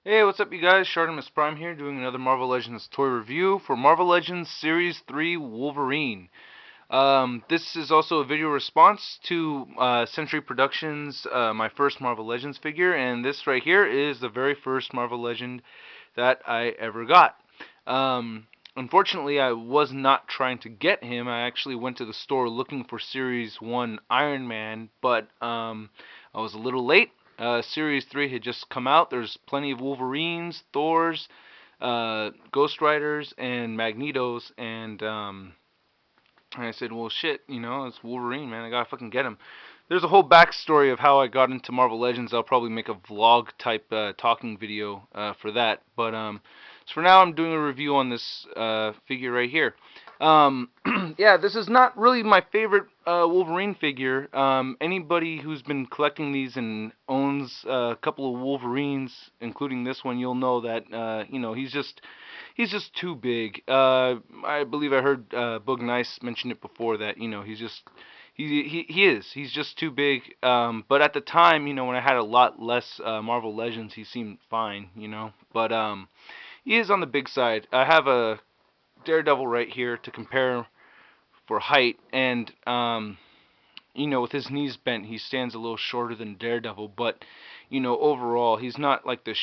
Hey, what's up you guys? Shartimus Prime here doing another Marvel Legends toy review for Marvel Legends Series 3 Wolverine. This is also a video response to Century Productions' my first Marvel Legends figure, and this right here is the very first Marvel Legend that I ever got. Unfortunately, I was not trying to get him. I actually went to the store looking for Series 1 Iron Man, but I was a little late. Series 3 had just come out. There's plenty of Wolverines, Thors, Ghost Riders, and Magnetos, and I said, well, shit, it's Wolverine, man. I gotta fucking get him. There's a whole backstory of how I got into Marvel Legends. I'll probably make a vlog type talking video for that. But so for now, I'm doing a review on this figure right here. Yeah, this is not really my favorite Wolverine figure. Anybody who's been collecting these and owns a couple of Wolverines, including this one, you'll know that he's just too big. I believe I heard Boog Nice mention it before that he's just he's just too big. But at the time, when I had a lot less Marvel Legends, he seemed fine, But he is on the big side. I have a Daredevil right here to compare for height, and with his knees bent, he stands a little shorter than Daredevil, but overall, he's not like the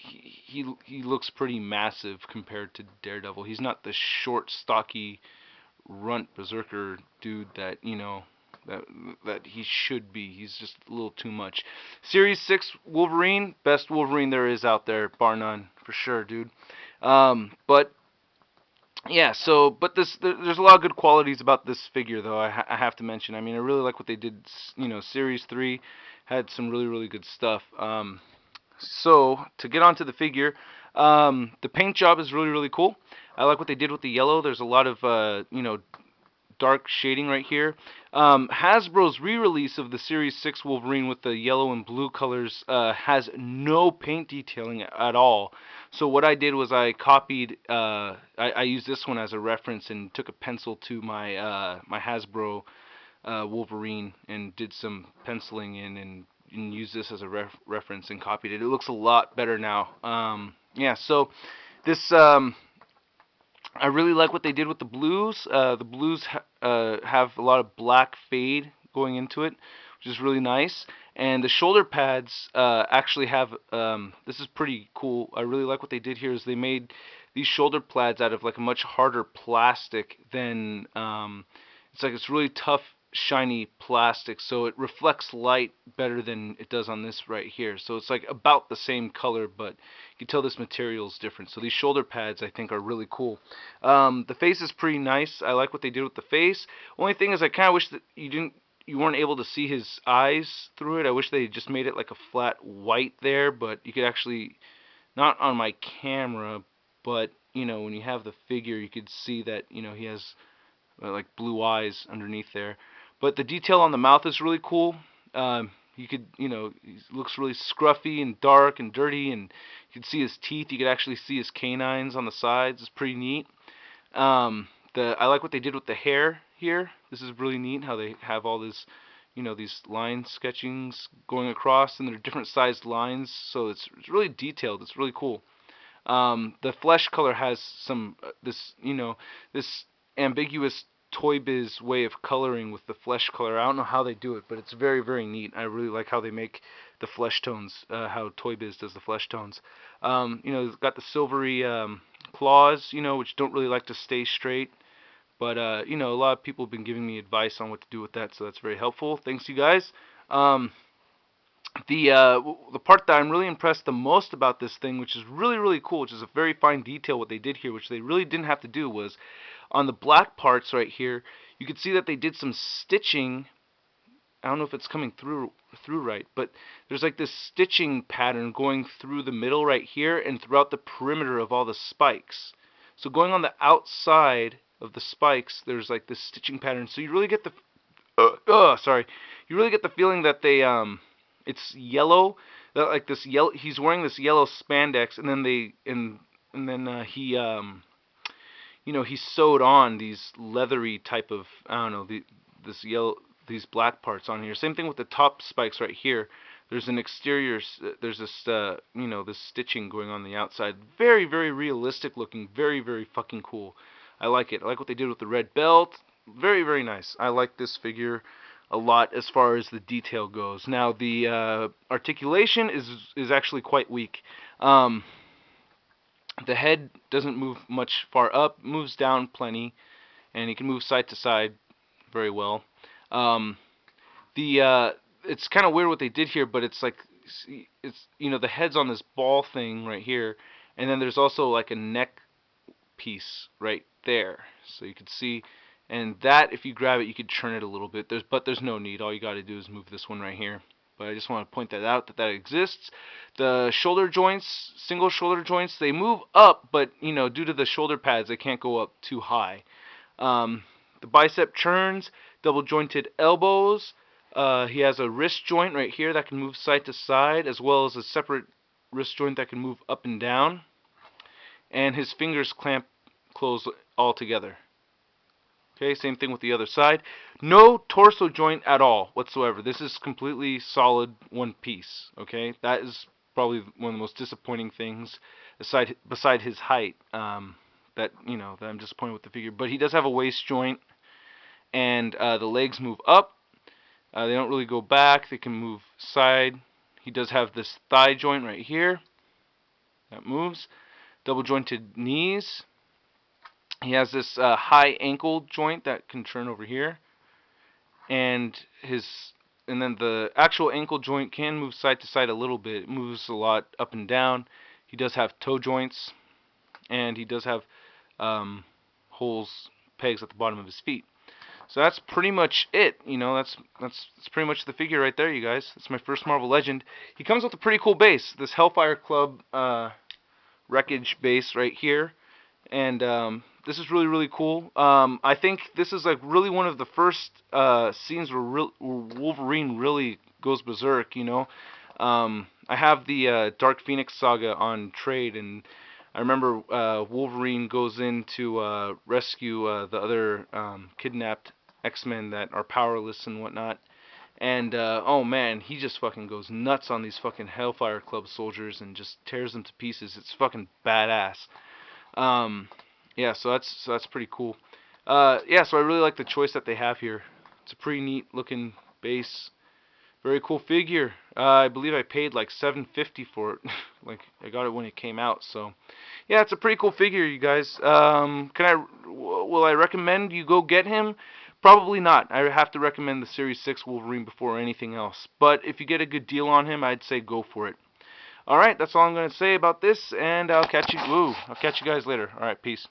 he looks pretty massive compared to Daredevil. He's not the short, stocky, runt berserker dude that that he should be. He's just a little too much. Series 6 Wolverine, best Wolverine there is out there, bar none, for sure, dude. But yeah, but there's a lot of good qualities about this figure, though. I have to mention. I mean, I really like what they did. Series 3 had some really good stuff. So to get onto the figure, the paint job is really cool. I like what they did with the yellow. There's a lot of dark shading right here. Hasbro's re-release of the Series 6 Wolverine with the yellow and blue colors has no paint detailing at all. So what I did was I copied, I used this one as a reference and took a pencil to my Hasbro Wolverine and did some penciling in and used this as a reference and copied it. It looks a lot better now. Yeah, so this I really like what they did with the blues. The blues have a lot of black fade going into it, which is really nice. And the shoulder pads actually have, this is pretty cool. I really like what they did here is they made these shoulder pads out of like a much harder plastic than, it's really tough, shiny plastic, so it reflects light better than it does on this right here. So it's like about the same color, but you can tell this material is different. So these shoulder pads I think are really cool. The face is pretty nice. I like what they did with the face. Only thing is I kind of wish that you weren't able to see his eyes through it. I wish they just made it like a flat white there, but you could actually, not on my camera, but when you have the figure you could see that he has like blue eyes underneath there. But the detail on the mouth is really cool. You could, he looks really scruffy and dark and dirty, and you can see his teeth. You could actually see his canines on the sides. It's pretty neat. I like what they did with the hair here. This is really neat how they have all this, these line sketchings going across, and they're different sized lines, so it's really detailed. It's really cool. The flesh color has some this ambiguous Toy Biz way of coloring with the flesh color. I don't know how they do it, but it's very neat. I really like how they make the flesh tones, how Toy Biz does the flesh tones. It's got the silvery claws, which don't really like to stay straight. But a lot of people have been giving me advice on what to do with that, so that's very helpful. Thanks, you guys. The part that I'm really impressed the most about this thing, which is really cool, which is a very fine detail what they did here, which they really didn't have to do, was on the black parts right here, you can see that they did some stitching. I don't know if it's coming through right, but there's like this stitching pattern going through the middle right here and throughout the perimeter of all the spikes. So going on the outside of the spikes, there's like this stitching pattern. So you really get the you really get the feeling that they it's yellow, that like this yellow. He's wearing this yellow spandex, and then he sewed on these leathery type of, I don't know, these black parts on here. Same thing with the top spikes right here. There's an exterior. There's this, this stitching going on the outside. Very, very realistic looking. Very, very fucking cool. I like it. I like what they did with the red belt. Very, very nice. I like this figure a lot as far as the detail goes. Now the articulation is actually quite weak. The head doesn't move much far up, moves down plenty, and he can move side to side very well. Um, it's kind of weird what they did here, but it's like the head's on this ball thing right here, and then there's also like a neck piece right there, so you can see. And that, if you grab it, you could turn it a little bit. There's no need. All you got to do is move this one right here. But I just want to point that out, that exists. The shoulder joints, single shoulder joints, they move up, but due to the shoulder pads, they can't go up too high. The bicep turns, double jointed elbows. He has a wrist joint right here that can move side to side, as well as a separate wrist joint that can move up and down. And his fingers clamp close all together. Okay, same thing with the other side. No torso joint at all whatsoever. This is completely solid one piece. Okay, that is probably one of the most disappointing things, beside his height. That I'm disappointed with the figure. But he does have a waist joint, and the legs move up. They don't really go back. They can move side. He does have this thigh joint right here that moves. Double jointed knees. He has this high ankle joint that can turn over here, and then the actual ankle joint can move side to side a little bit. It moves a lot up and down. He does have toe joints, and he does have pegs at the bottom of his feet. So that's pretty much it. That's pretty much the figure right there, you guys. It's my first Marvel Legend. He comes with a pretty cool base. This Hellfire Club wreckage base right here. And this is really, really cool. I think this is like really one of the first scenes where Wolverine really goes berserk. I have the Dark Phoenix saga on trade, and I remember Wolverine goes in to rescue the other kidnapped X-Men that are powerless and whatnot. And oh man, he just fucking goes nuts on these fucking Hellfire Club soldiers and just tears them to pieces. It's fucking badass. Yeah, so that's pretty cool. Yeah, so I really like the choice that they have here. It's a pretty neat looking base. Very cool figure. I believe I paid like $7.50 for it. Like I got it when it came out. So yeah, it's a pretty cool figure, you guys. Will I recommend you go get him? Probably not. I have to recommend the Series 6 Wolverine before anything else. But if you get a good deal on him, I'd say go for it. Alright, that's all I'm going to say about this, and I'll catch you guys later. Alright, peace.